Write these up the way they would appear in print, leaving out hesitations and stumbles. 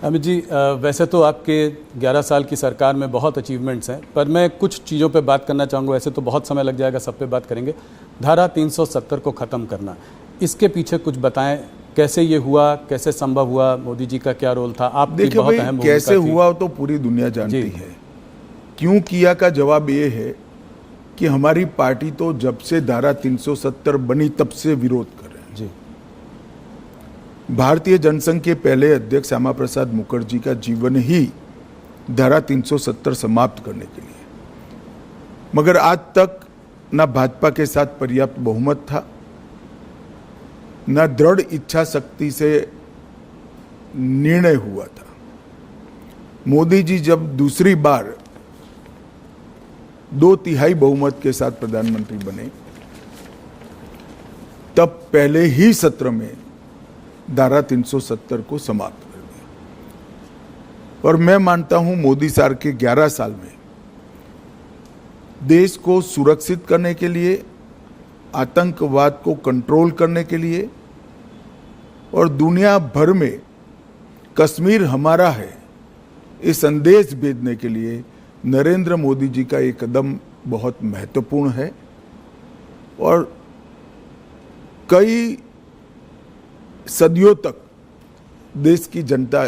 अमित जी, वैसे तो आपके 11 साल की सरकार में बहुत अचीवमेंट्स हैं, पर मैं कुछ चीज़ों पे बात करना चाहूँगा। वैसे तो बहुत समय लग जाएगा, सब पे बात करेंगे। धारा 370 को ख़त्म करना, इसके पीछे कुछ बताएं, कैसे ये हुआ, कैसे संभव हुआ, मोदी जी का क्या रोल था? आपकी बहुत अहम भूमिका कैसे हुआ तो पूरी दुनिया जानती है। क्यों किया का जवाब ये है कि हमारी पार्टी तो जब से धारा 370 बनी तब से विरोध कर रहे हैं। जी। भारतीय जनसंघ के पहले अध्यक्ष श्यामा प्रसाद मुखर्जी का जीवन ही धारा 370 समाप्त करने के लिए, मगर आज तक न भाजपा के साथ पर्याप्त बहुमत था, न दृढ़ इच्छा शक्ति से निर्णय हुआ था। मोदी जी जब दूसरी बार 2/3 बहुमत के साथ प्रधानमंत्री बने, तब पहले ही सत्र में धारा 370 को समाप्त कर दिया। और मैं मानता हूं मोदी सरकार के 11 साल में देश को सुरक्षित करने के लिए, आतंकवाद को कंट्रोल करने के लिए और दुनिया भर में कश्मीर हमारा है ये संदेश भेजने के लिए नरेंद्र मोदी जी का ये कदम बहुत महत्वपूर्ण है और कई सदियों तक देश की जनता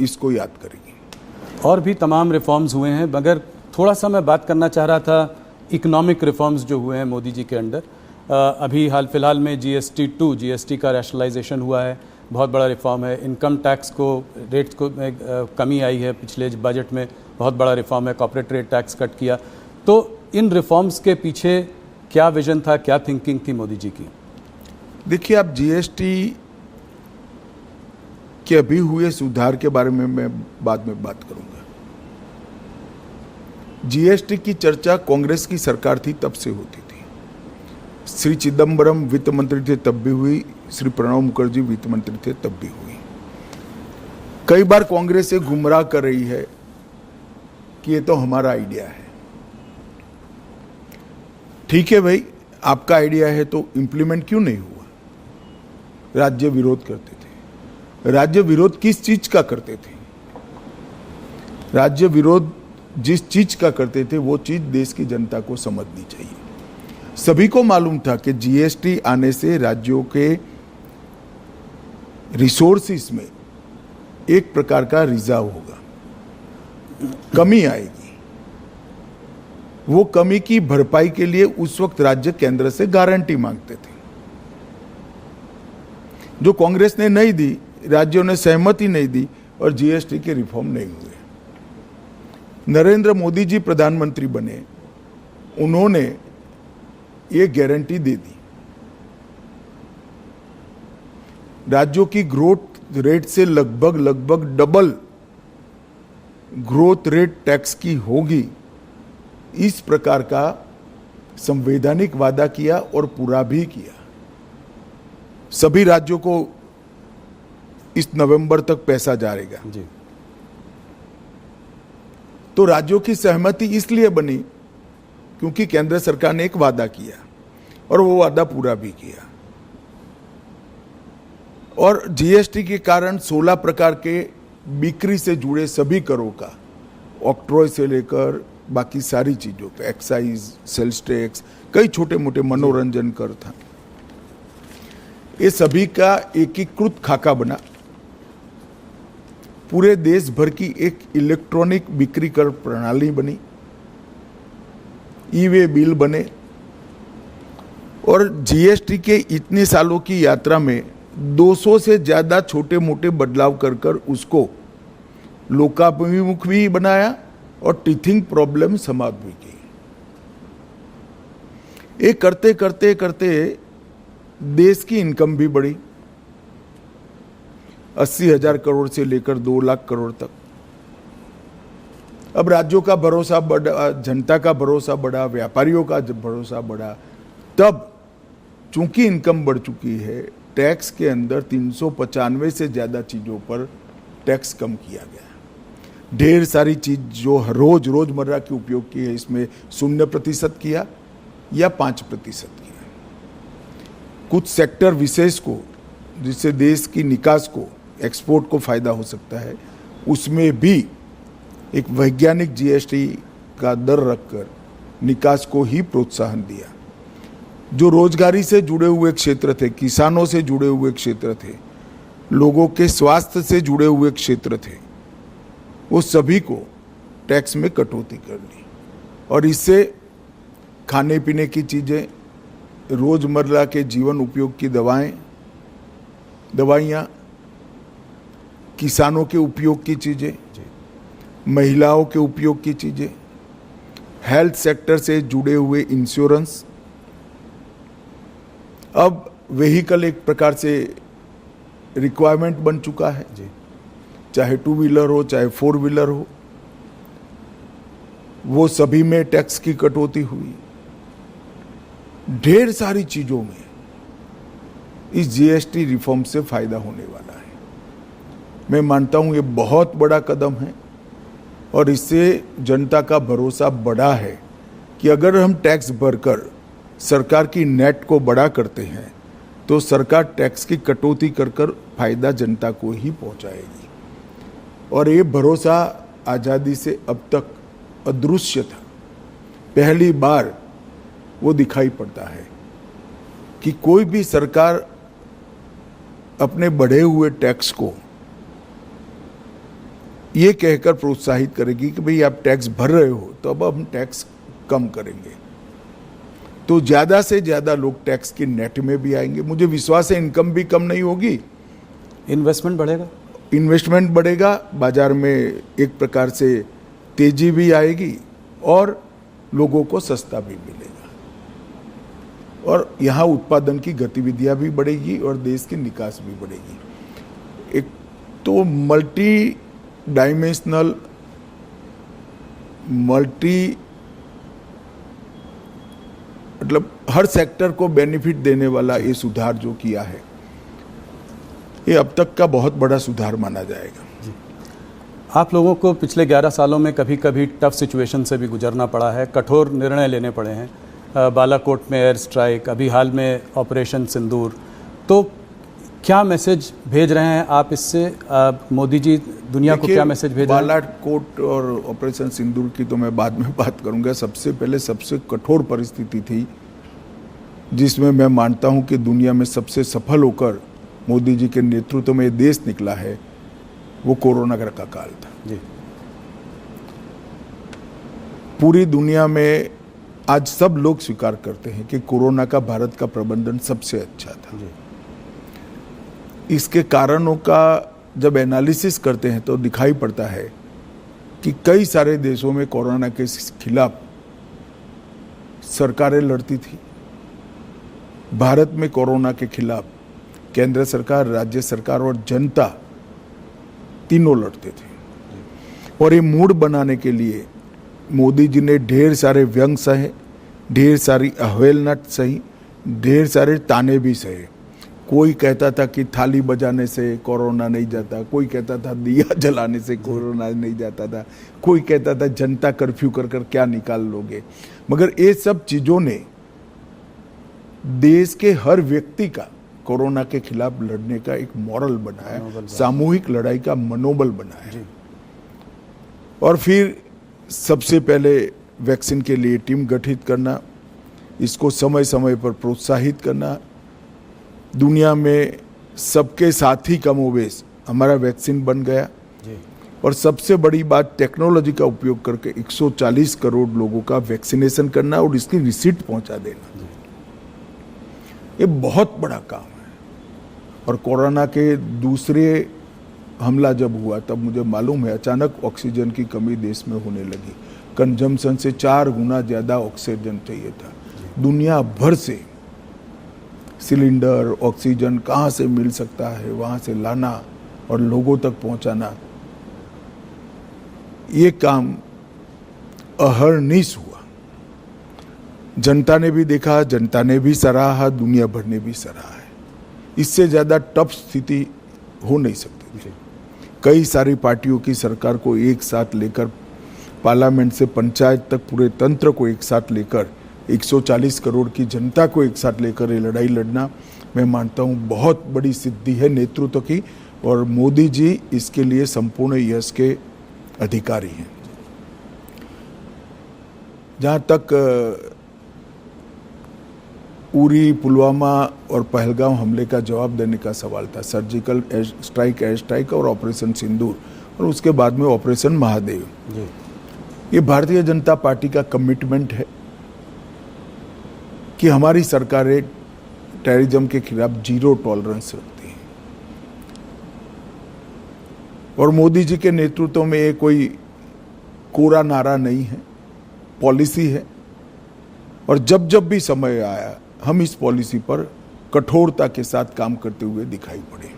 इसको याद करेगी। और भी तमाम रिफॉर्म्स हुए हैं, मगर थोड़ा सा मैं बात करना चाह रहा था इकोनॉमिक रिफॉर्म्स जो हुए हैं मोदी जी के अंडर। अभी हाल फिलहाल में जीएसटी का रैशनलाइजेशन हुआ है, बहुत बड़ा रिफॉर्म है। इनकम टैक्स को रेट्स को कमी आई है पिछले बजट में, बहुत बड़ा रिफॉर्म है। कॉर्पोरेट रेट टैक्स कट किया। तो इन रिफॉर्म्स के पीछे क्या विजन था, क्या थिंकिंग थी मोदी जी की? देखिए, आप जीएसटी के अभी हुए सुधार के बारे में मैं बाद में बात करूंगा। जीएसटी की चर्चा कांग्रेस की सरकार थी तब से होती थी। श्री चिदम्बरम वित्त मंत्री थे तब भी हुई, श्री प्रणब मुखर्जी वित्त मंत्री थे तब भी हुई। कई बार कांग्रेस से गुमराह कर रही है कि ये तो हमारा आइडिया है। ठीक है भाई, आपका आइडिया है तो इंप्लीमेंट क्यों नहीं हुआ? राज्य विरोध करते थे। राज्य विरोध किस चीज का करते थे? राज्य विरोध जिस चीज का करते थे वो चीज देश की जनता को समझनी चाहिए। सभी को मालूम था कि जीएसटी आने से राज्यों के रिसोर्सेस में एक प्रकार का रिजार्व होगा, कमी आएगी। वो कमी की भरपाई के लिए उस वक्त राज्य केंद्र से गारंटी मांगते थे, जो कांग्रेस ने नहीं दी, राज्यों ने सहमति नहीं दी और जीएसटी के रिफॉर्म नहीं हुए। नरेंद्र मोदी जी प्रधानमंत्री बने, उन्होंने ये गारंटी दे दी। राज्यों की ग्रोथ रेट से लगभग डबल ग्रोथ रेट टैक्स की होगी, इस प्रकार का संवैधानिक वादा किया और पूरा भी किया। सभी राज्यों को इस नवंबर तक पैसा जाएगा जी। तो राज्यों की सहमति इसलिए बनी क्योंकि केंद्र सरकार ने एक वादा किया और वो वादा पूरा भी किया। और जीएसटी के कारण 16 प्रकार के बिक्री से जुड़े सभी करों का, ऑक्ट्रॉय से लेकर बाकी सारी चीजों का, एक्साइज, सेल्स टैक्स, कई छोटे मोटे मनोरंजन कर था, ये सभी का एकीकृत खाका बना। पूरे देश भर की एक इलेक्ट्रॉनिक बिक्री कर प्रणाली बनी, ई-वे बिल बने और जीएसटी के इतने सालों की यात्रा में 200 से ज्यादा छोटे मोटे बदलाव कर कर उसको लोकाभिमुख भी बनाया और टीथिंग प्रॉब्लम समाप्त भी की। ये करते करते करते देश की इनकम भी बढ़ी, 80,000 करोड़ से लेकर 2 लाख करोड़ तक। अब राज्यों का भरोसा बढ़ा, जनता का भरोसा बढ़ा, व्यापारियों का भरोसा बढ़ा। तब चूंकि इनकम बढ़ चुकी है, टैक्स के अंदर 395 से ज्यादा चीजों पर टैक्स कम किया गया। ढेर सारी चीज जो रोजमर्रा के उपयोग की है, इसमें 0% किया या 5% किया। कुछ सेक्टर विशेष को, जिससे देश की निकास को, एक्सपोर्ट को फायदा हो सकता है, उसमें भी एक वैज्ञानिक जीएसटी का दर रखकर निकास को ही प्रोत्साहन दिया। जो रोजगारी से जुड़े हुए क्षेत्र थे, किसानों से जुड़े हुए क्षेत्र थे, लोगों के स्वास्थ्य से जुड़े हुए क्षेत्र थे, वो सभी को टैक्स में कटौती कर दी। और इससे खाने पीने की चीज़ें, रोजमर्रा के जीवन उपयोग की दवाइयाँ, किसानों के उपयोग की चीज़ें, महिलाओं के उपयोग की चीज़ें, हेल्थ सेक्टर से जुड़े हुए इंश्योरेंस, अब व्हीकल एक प्रकार से रिक्वायरमेंट बन चुका है, चाहे 2 व्हीलर हो चाहे 4 व्हीलर हो, वो सभी में टैक्स की कटौती हुई। ढेर सारी चीजों में इस जीएसटी रिफॉर्म से फायदा होने वाला है। मैं मानता हूं ये बहुत बड़ा कदम है और इससे जनता का भरोसा बढ़ा है कि अगर हम टैक्स भरकर सरकार की नेट को बड़ा करते हैं तो सरकार टैक्स की कटौती कर फायदा जनता को ही पहुंचाएगी। और ये भरोसा आज़ादी से अब तक अदृश्य था। पहली बार वो दिखाई पड़ता है कि कोई भी सरकार अपने बढ़े हुए टैक्स को ये कहकर प्रोत्साहित करेगी कि भाई आप टैक्स भर रहे हो तो अब हम टैक्स कम करेंगे, तो ज़्यादा से ज़्यादा लोग टैक्स की नेट में भी आएंगे। मुझे विश्वास है इनकम भी कम नहीं होगी, इन्वेस्टमेंट बढ़ेगा, इन्वेस्टमेंट बढ़ेगा, बाजार में एक प्रकार से तेजी भी आएगी और लोगों को सस्ता भी मिलेगा और यहाँ उत्पादन की गतिविधियाँ भी बढ़ेगी और देश की निकास भी बढ़ेगी। एक तो मल्टी डायमेंशनल, मतलब हर सेक्टर को बेनिफिट देने वाला ये सुधार जो किया है, ये अब तक का बहुत बड़ा सुधार माना जाएगा। आप लोगों को पिछले 11 सालों में कभी कभी टफ सिचुएशन से भी गुजरना पड़ा है, कठोर निर्णय लेने पड़े हैं, बालाकोट में एयर स्ट्राइक, अभी हाल में ऑपरेशन सिंदूर, तो क्या मैसेज भेज रहे हैं आप इससे? मोदी जी दुनिया को क्या मैसेज भेज रहे हैं? बालाकोट और ऑपरेशन सिंदूर की तो मैं बाद में बात करूंगा। सबसे पहले सबसे कठोर परिस्थिति थी जिसमें मैं मानता हूं कि दुनिया में सबसे सफल होकर मोदी जी के नेतृत्व में देश निकला है, वो कोरोना का काल था। जी। पूरी दुनिया में आज सब लोग स्वीकार करते हैं कि कोरोना का भारत का प्रबंधन सबसे अच्छा था। जी। इसके कारणों का जब एनालिसिस करते हैं तो दिखाई पड़ता है कि कई सारे देशों में कोरोना के खिलाफ सरकारें लड़ती थी। भारत में कोरोना के खिलाफ केंद्र सरकार, राज्य सरकार और जनता तीनों लड़ते थे। और ये मूड बनाने के लिए मोदी जी ने ढेर सारे व्यंग सहे, ढेर सारी अवहेलना सही, ढेर सारे ताने भी सहे। कोई कहता था कि थाली बजाने से कोरोना नहीं जाता, कोई कहता था दिया जलाने से कोरोना नहीं जाता था, कोई कहता था जनता कर्फ्यू कर क्या निकाल लोगे। मगर ये सब चीज़ों ने देश के हर व्यक्ति का कोरोना के खिलाफ लड़ने का एक मॉरल बनाया, सामूहिक लड़ाई का मनोबल बनाया। और फिर सबसे पहले वैक्सीन के लिए टीम गठित करना, इसको समय समय पर प्रोत्साहित करना, दुनिया में सबके साथ ही कमोबेश हमारा वैक्सीन बन गया। और सबसे बड़ी बात टेक्नोलॉजी का उपयोग करके 140 करोड़ लोगों का वैक्सीनेशन करना और इसकी रिसीट पहुंचा देना, ये बहुत बड़ा काम है। और कोरोना के दूसरे हमला जब हुआ तब मुझे मालूम है अचानक ऑक्सीजन की कमी देश में होने लगी। कंजम्पशन से 4 गुना ज़्यादा ऑक्सीजन चाहिए था। दुनिया भर से सिलेंडर, ऑक्सीजन कहाँ से मिल सकता है वहाँ से लाना और लोगों तक पहुँचाना, ये काम अहर्निश हुआ। जनता ने भी देखा, जनता ने भी सराहा, दुनिया भर ने भी सराहा है। इससे ज़्यादा टफ स्थिति हो नहीं सकती। कई सारी पार्टियों की सरकार को एक साथ लेकर, पार्लियामेंट से पंचायत तक पूरे तंत्र को एक साथ लेकर, 140 करोड़ की जनता को एक साथ लेकर ये लड़ाई लड़ना, मैं मानता हूँ बहुत बड़ी सिद्धि है नेतृत्व की। और मोदी जी इसके लिए संपूर्ण यश के अधिकारी हैं। जहाँ तक उरी, पुलवामा और पहलगाम हमले का जवाब देने का सवाल था, सर्जिकल एयर स्ट्राइक और ऑपरेशन सिंदूर और उसके बाद में ऑपरेशन महादेव, ये भारतीय जनता पार्टी का कमिटमेंट है कि हमारी सरकारें टेररिज्म के खिलाफ जीरो टॉलरेंस रखती हैं और मोदी जी के नेतृत्व में ये कोई कोरा नारा नहीं है, पॉलिसी है। और जब जब भी समय आया हम इस पॉलिसी पर कठोरता के साथ काम करते हुए दिखाई पड़े।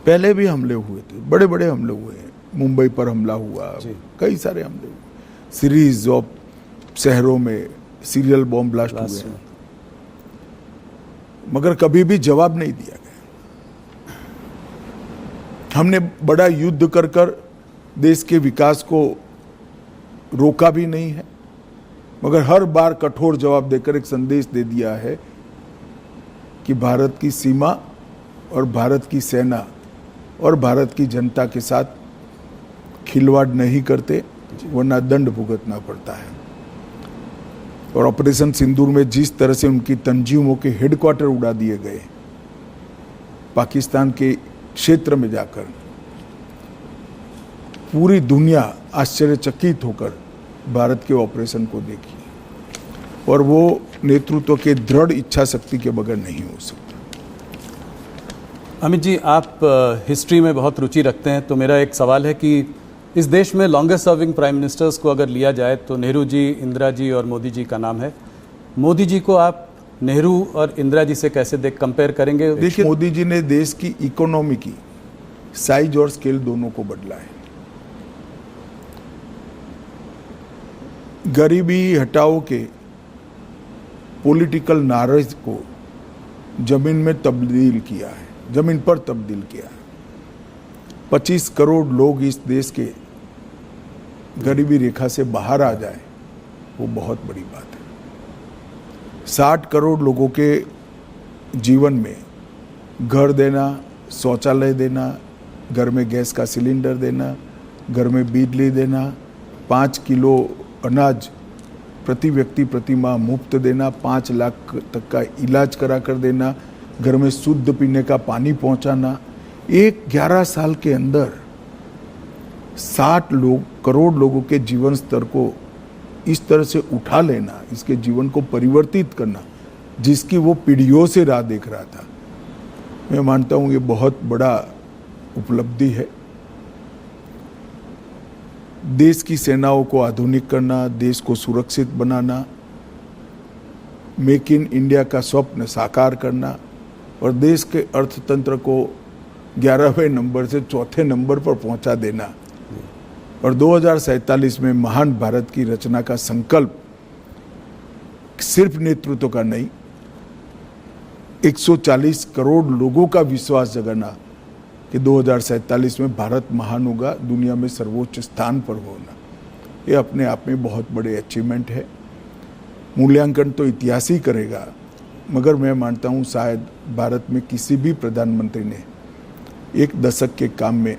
पहले भी हमले हुए थे, बड़े बड़े हमले हुए हैं, मुंबई पर हमला हुआ, कई सारे हमले हुए, सीरीज ऑफ शहरों में सीरियल बॉम्ब ब्लास्ट हुए हैं, मगर कभी भी जवाब नहीं दिया गया। हमने बड़ा युद्ध कर कर देश के विकास को रोका भी नहीं है, मगर हर बार कठोर जवाब देकर एक संदेश दे दिया है कि भारत की सीमा और भारत की सेना और भारत की जनता के साथ खिलवाड़ नहीं करते, वरना दंड भुगतना पड़ता है। और ऑपरेशन सिंदूर में जिस तरह से उनकी तंजीमों के हेडक्वार्टर उड़ा दिए गए, पाकिस्तान के क्षेत्र में जाकर पूरी दुनिया आश्चर्यचकित होकर भारत के ऑपरेशन को देखी, और वो नेतृत्व के दृढ़ इच्छा शक्ति के बगैर नहीं हो सकता। अमित जी, आप हिस्ट्री में बहुत रुचि रखते हैं, तो मेरा एक सवाल है कि इस देश में लॉन्गेस्ट सर्विंग प्राइम मिनिस्टर्स को अगर लिया जाए तो नेहरू जी, इंदिरा जी और मोदी जी का नाम है। मोदी जी को आप नेहरू और इंदिरा जी से कैसे कंपेयर करेंगे? देखिए, मोदी जी ने देश की इकोनॉमी की साइज और स्केल दोनों को बदला है। गरीबी हटाओ के पॉलिटिकल नारेज को जमीन में तब्दील किया है, जमीन पर तब्दील किया है। 25 करोड़ लोग इस देश के गरीबी रेखा से बाहर आ जाए, वो बहुत बड़ी बात है। 60 करोड़ लोगों के जीवन में घर देना, शौचालय देना, घर में गैस का सिलेंडर देना, घर में बिजली देना, 5 किलो अनाज प्रति व्यक्ति प्रति माह मुफ्त देना, 5 लाख तक का इलाज करा कर देना, घर में शुद्ध पीने का पानी पहुंचाना। 11 साल के अंदर 60 करोड़ लोगों के जीवन स्तर को इस तरह से उठा लेना, इसके जीवन को परिवर्तित करना, जिसकी वो पीढ़ियों से राह देख रहा था, मैं मानता हूँ ये बहुत बड़ा उपलब्धि है। देश की सेनाओं को आधुनिक करना, देश को सुरक्षित बनाना, मेक इन इंडिया का स्वप्न साकार करना और देश के अर्थतंत्र को 11वें नंबर से 4थे नंबर पर पहुंचा देना और 2047 में महान भारत की रचना का संकल्प सिर्फ नेतृत्व का नहीं, 140 करोड़ लोगों का विश्वास जगाना कि 2047 में भारत महान होगा, दुनिया में सर्वोच्च स्थान पर होना, ये अपने आप में बहुत बड़े अचीवमेंट है। मूल्यांकन तो इतिहास ही करेगा, मगर मैं मानता हूँ शायद भारत में किसी भी प्रधानमंत्री ने 1 दशक के काम में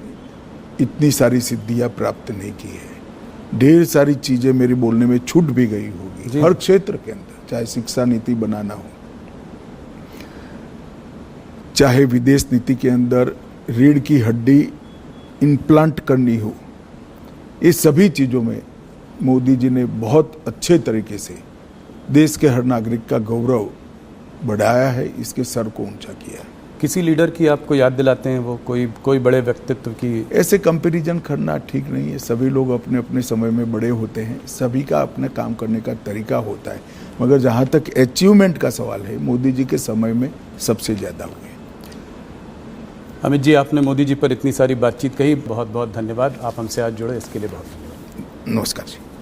इतनी सारी सिद्धियाँ प्राप्त नहीं की है। ढेर सारी चीज़ें मेरी बोलने में छूट भी गई होगी, हर क्षेत्र के अंदर, चाहे शिक्षा नीति बनाना हो, चाहे विदेश नीति के अंदर रीढ़ की हड्डी इम्प्लांट करनी हो, ये सभी चीज़ों में मोदी जी ने बहुत अच्छे तरीके से देश के हर नागरिक का गौरव बढ़ाया है, इसके सर को ऊंचा किया है। किसी लीडर की आपको याद दिलाते हैं वो, कोई बड़े व्यक्तित्व की? ऐसे कंपैरिजन करना ठीक नहीं है, सभी लोग अपने अपने समय में बड़े होते हैं, सभी का अपने काम करने का तरीका होता है, मगर जहाँ तक अचीवमेंट का सवाल है, मोदी जी के समय में सबसे ज़्यादा हुए। अमित जी, आपने मोदी जी पर इतनी सारी बातचीत कही, बहुत बहुत धन्यवाद। आप हमसे आज जुड़े इसके लिए बहुत धन्यवाद। नमस्कार जी।